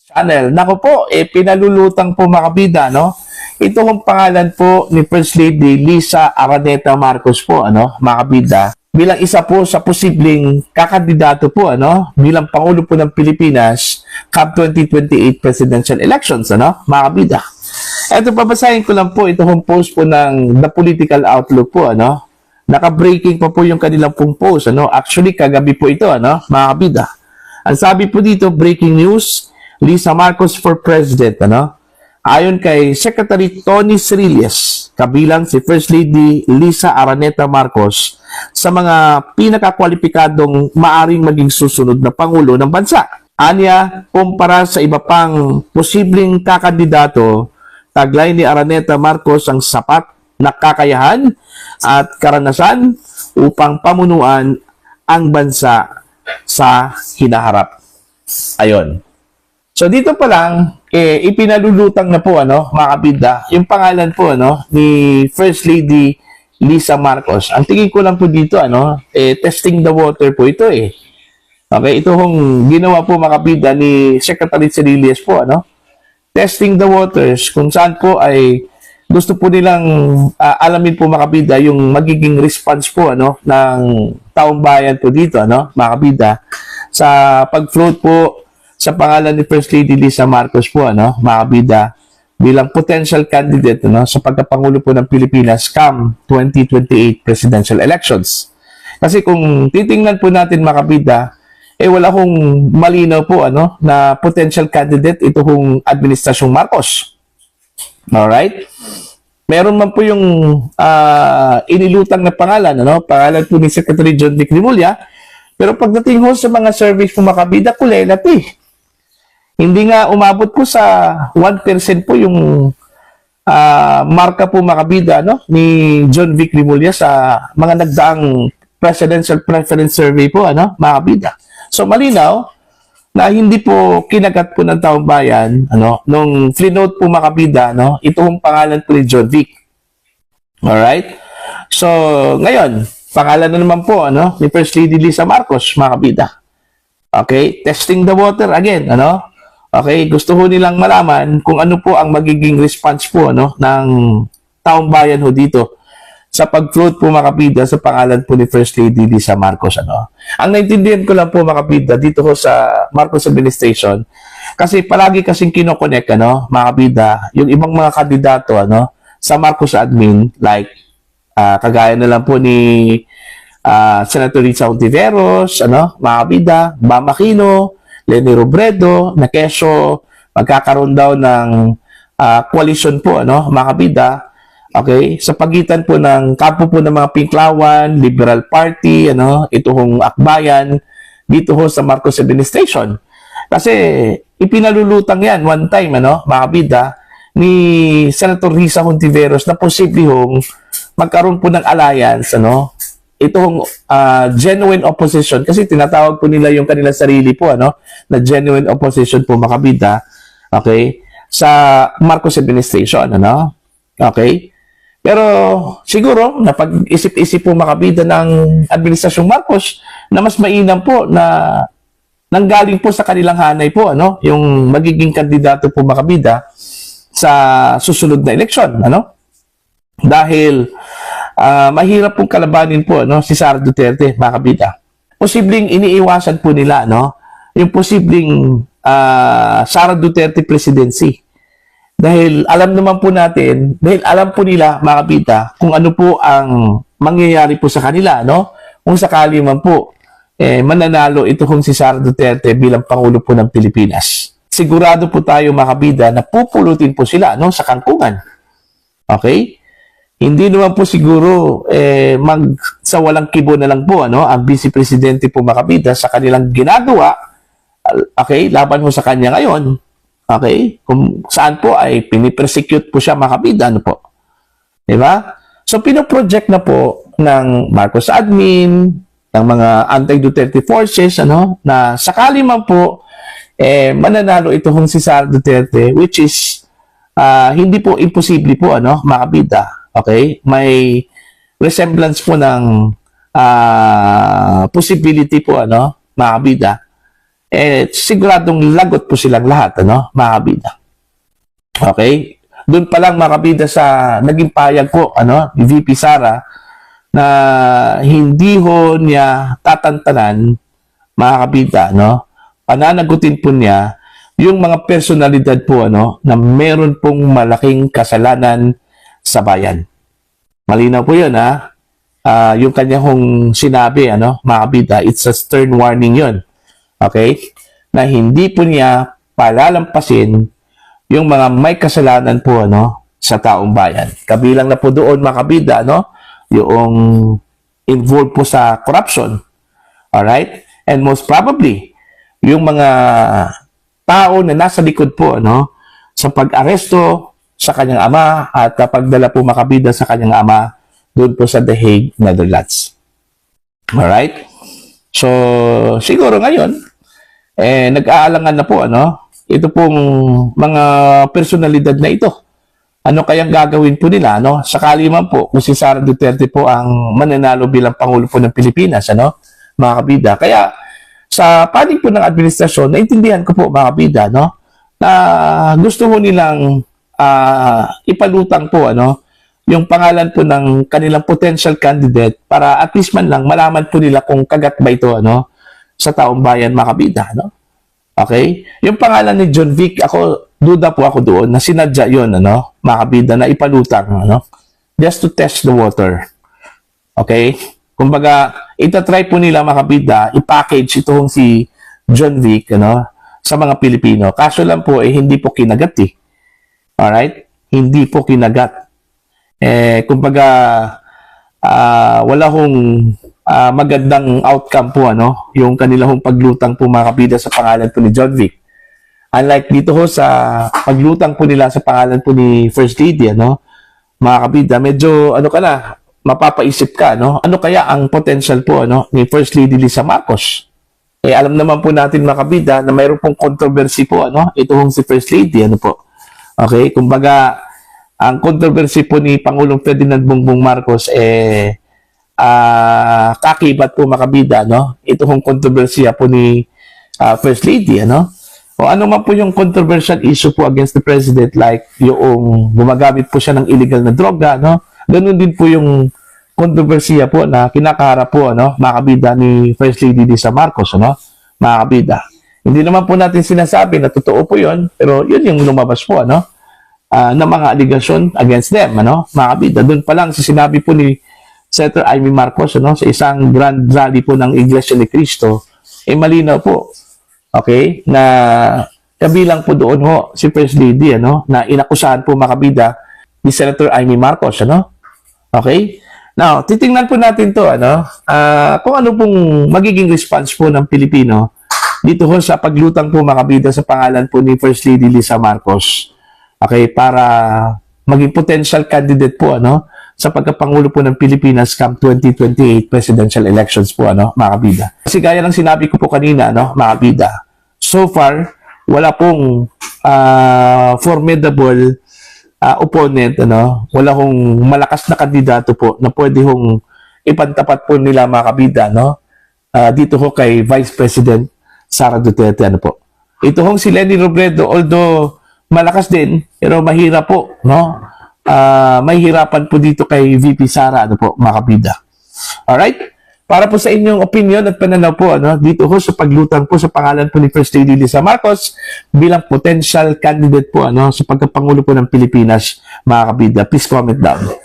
channel. Nako po, pinalulutang po mga kabida, no? Ito ang pangalan po ni First Lady Lisa Araneta Marcos po, ano, mga kabida, bilang isa po sa posibleng kakandidato po, ano, bilang Pangulo po ng Pilipinas come 2028 presidential elections, ano, mga kabida. Ito, babasahin ko lang po, ito ang post po ng The Political Outlook po, ano. Naka-breaking pa po yung kanilang pong post, ano. Actually, kagabi po ito, ano, mga kabida. Ang sabi po dito, breaking news, Lisa Marcos for President, ano? Ayon kay Secretary Tony Srilles, kabilang si First Lady Lisa Araneta Marcos sa mga pinakakwalipikadong maaring maging susunod na Pangulo ng bansa. Anya, kumpara sa iba pang posibleng kakandidato, taglay ni Araneta Marcos ang sapat na kakayahan at karanasan upang pamunuan ang bansa sa hinaharap. Ayon. So dito pa lang, ipinalulutang na po, ano, mga kabida, yung pangalan po, ano, ni First Lady Lisa Marcos. Ang tingin ko lang po dito, ano, testing the water po ito, Okay, ito hong ginawa po, mga kabida, ni Secretary Srilles po, ano, testing the waters, kung saan po ay gusto po nilang alamin po, mga kabida, yung magiging response po, ano, ng taong bayan po dito, ano, mga kabida, sa pag-float po sa pangalan ni First Lady Lisa Marcos po, ano, mga kabida, bilang potential candidate, ano, sa pagkapangulo po ng Pilipinas come 2028 presidential elections. Kasi kung titingnan po natin, mga kabida, wala hong malinaw po, ano, na potential candidate ito hong Administrasyong Marcos. Alright? Meron man po yung inilutang na pangalan, ano, pangalan po ni Secretary John Vic Rimulya, pero pagdating ho sa mga surveys po, mga kabida, kulelat Hindi nga umabot po sa 1% po yung marka po, mga kabida, no, ni John Vic Rimulya sa mga nagdaang presidential preference survey po, ano, mga kabida. So malinaw na hindi po kinagat po ng taong bayan, ano, nung flinote po, mga kabida, no, ito ang pangalan po ni John Vic. Alright? So ngayon, pangalan na naman po, ano, ni First Lady Lisa Marcos, mga kabida. Okay? Testing the water again, ano? Okay, gusto ho nilang malaman kung ano po ang magiging response po, ano, ng taong bayan ho dito sa pag-float po, mga kabida, sa pangalan po ni First Lady Lisa Marcos, ano. Ang naintindihan ko lang po, mga kabida, dito ho sa Marcos administration, kasi palagi kasing kinokonek, ano, mga kabida, yung ibang mga kandidato, ano, sa Marcos admin, like kagaya na lang po ni Senator Risa Hontiveros, ano, mga kabida, Bam Aquino, Leni Robredo, na keso magkakaroon daw ng coalition po, ano, mga kabida, okay, sa pagitan po ng kampo po ng mga Pinklawan, Liberal Party, ano, ito hong akbayan dito ho sa Marcos administration. Kasi ipinalulutang yan one time, ano, mga kabida, ni Senator Risa Hontiveros na posible hong magkaroon po ng alliance, ano, itong genuine opposition, kasi tinatawag po nila yung kanilang sarili po, ano, na genuine opposition po, mga kabida, okay, sa Marcos administration, ano, okay. Pero siguro napag-isip-isip po, mga kabida, ng Administrasyong Marcos na mas mainam po na nanggaling po sa kanilang hanay po, ano, yung magiging kandidato po, mga kabida, sa susunod na eleksyon, ano, dahil mahirap pong kalabanin po, no, si Sara Duterte, mga kabida. Posibleng iniiwasan po nila, no, yung posibleng Sara Duterte presidency. Dahil alam naman po natin, dahil alam po nila, mga kabida, kung ano po ang mangyayari po sa kanila, no, kung sakali man po mananalo ito kung si Sara Duterte bilang Pangulo po ng Pilipinas. Sigurado po tayo, mga kabida, na pupulutin po sila, no, sa kangkungan. Okay? Hindi naman po siguro sa walang kibo na lang po, ano, ang Vice Presidente po, mga kabida, sa kanilang ginagawa, okay, laban mo sa kanya ngayon, okay, kung saan po ay pinipersecute po siya, mga kabida, ano po. Diba? So, pinoproject na po ng Marcos admin, ng mga anti-Duterte forces, ano, na sakali man po mananalo ito kung si Sara Duterte, which is hindi po imposible po, ano, mga kabida. Okay? May resemblance po ng possibility po, ano, mga kabida. siguradong lagot po silang lahat, ano, mga kabida. Okay? Doon pa lang, mga kabida, sa naging payag po, ano, ni VP Sara, na hindi ho niya tatantanan, mga kabida, no? Pananagutin po niya yung mga personalidad po, ano, na meron pong malaking kasalanan sa bayan. Malinaw po yun, ha? Yung kanya hong sinabi, ano, mga kabida, it's a stern warning yun. Okay? Na hindi po niya palalampasin yung mga may kasalanan po, ano, sa taong bayan. Kabilang na po doon, mga kabida, no? Yung involved po sa corruption. Alright? And most probably, yung mga tao na nasa likod po, ano, sa pag-aresto sa kanyang ama at pagdala po, mga kabida, sa kanyang ama doon po sa The Hague, Netherlands. Alright? So, siguro ngayon, nag-aalangan na po, ano, ito pong mga personalidad na ito. Ano kayang gagawin po nila, ano? Sakali man po, kung si Sara Duterte po ang mananalo bilang Pangulo po ng Pilipinas, ano, mga kabida. Kaya, sa panig po ng administrasyon, naintindihan ko po, mga kabida, no, na gusto mo nilang ipalutang po, ano, yung pangalan po ng kanilang potential candidate para at least man lang malaman po nila kung kagat ba ito, ano, sa taong bayan, mga kabida, no? Okay? Yung pangalan ni John Vic, duda po ako doon na sinadya yun, ano, mga kabida, na ipalutang, ano, just to test the water. Okay? Kumbaga, itatry po nila, mga kabida, i-package itong si John Vic, ano, sa mga Pilipino. Kaso lang po, hindi po kinagat, eh. Alright? Hindi po kinagat. Kumbaga, wala hong magandang outcome po, ano, yung kanilang paglutang po, mga kabida, sa pangalan po ni John Vic. Unlike dito ho sa paglutang po nila sa pangalan po ni First Lady, ano, mga kabida, medyo, ano ka na, mapapaisip ka, no? Ano kaya ang potential po, ano, ni First Lady Lisa Marcos? Alam naman po natin, mga kabida, na mayroon pong controversy po, ano, ito hong si First Lady, ano po. Okay? Kumbaga, ang controversy po ni Pangulong Ferdinand Bongbong Marcos, kakibat po, mga kabida, no? Ito hong kontrobersiya po ni First Lady, ano? O ano man po yung controversial issue po against the President, like yung gumagamit po siya ng illegal na droga, no? Ganun din po yung kontrobersiya po na kinakaharap po, ano, mga kabida, ni First Lady Lisa Marcos, ano, mga kabida. Hindi naman po natin sinasabi na totoo po yun, pero yun yung lumabas po, ano, ng mga allegation against them, ano, mga kabida. Doon pa lang sa sinabi po ni Senator Amy Marcos, ano, sa isang grand rally po ng Iglesia ni Cristo, malinaw po, okay, na kabilang po doon ho si First Lady, ano, na inakusahan po, mga kabida, ni Senator Amy Marcos, ano. Okay? Now, titingnan po natin to, ano, kung ano pong magiging response po ng Pilipino dito ho sa paglutang po, mga kabida, sa pangalan po ni First Lady Lisa Marcos. Okay? Para maging potential candidate po, ano, sa pagkapangulo po ng Pilipinas come 2028 presidential elections po, ano, mga kabida. Kasi gaya ng sinabi ko po kanina, ano, mga kabida, so far, wala pong formidable opponent, ano, wala hong malakas na kandidato po na pwede hong ipantapat po nila, mga kabida, no, dito ho kay Vice President Sara Duterte, ano po. Ito hong si Leni Robredo, although malakas din, pero mahirap po, no, mahihirapan po dito kay VP Sara, ano po, mga kabida. Alright? Para po sa inyong opinion at pananaw po, ano, dito ho sa paglutang po sa pangalan po ni First Lady Lisa Marcos bilang potential candidate po, ano, sa pagkapangulo po ng Pilipinas, mga kabida. Please comment down.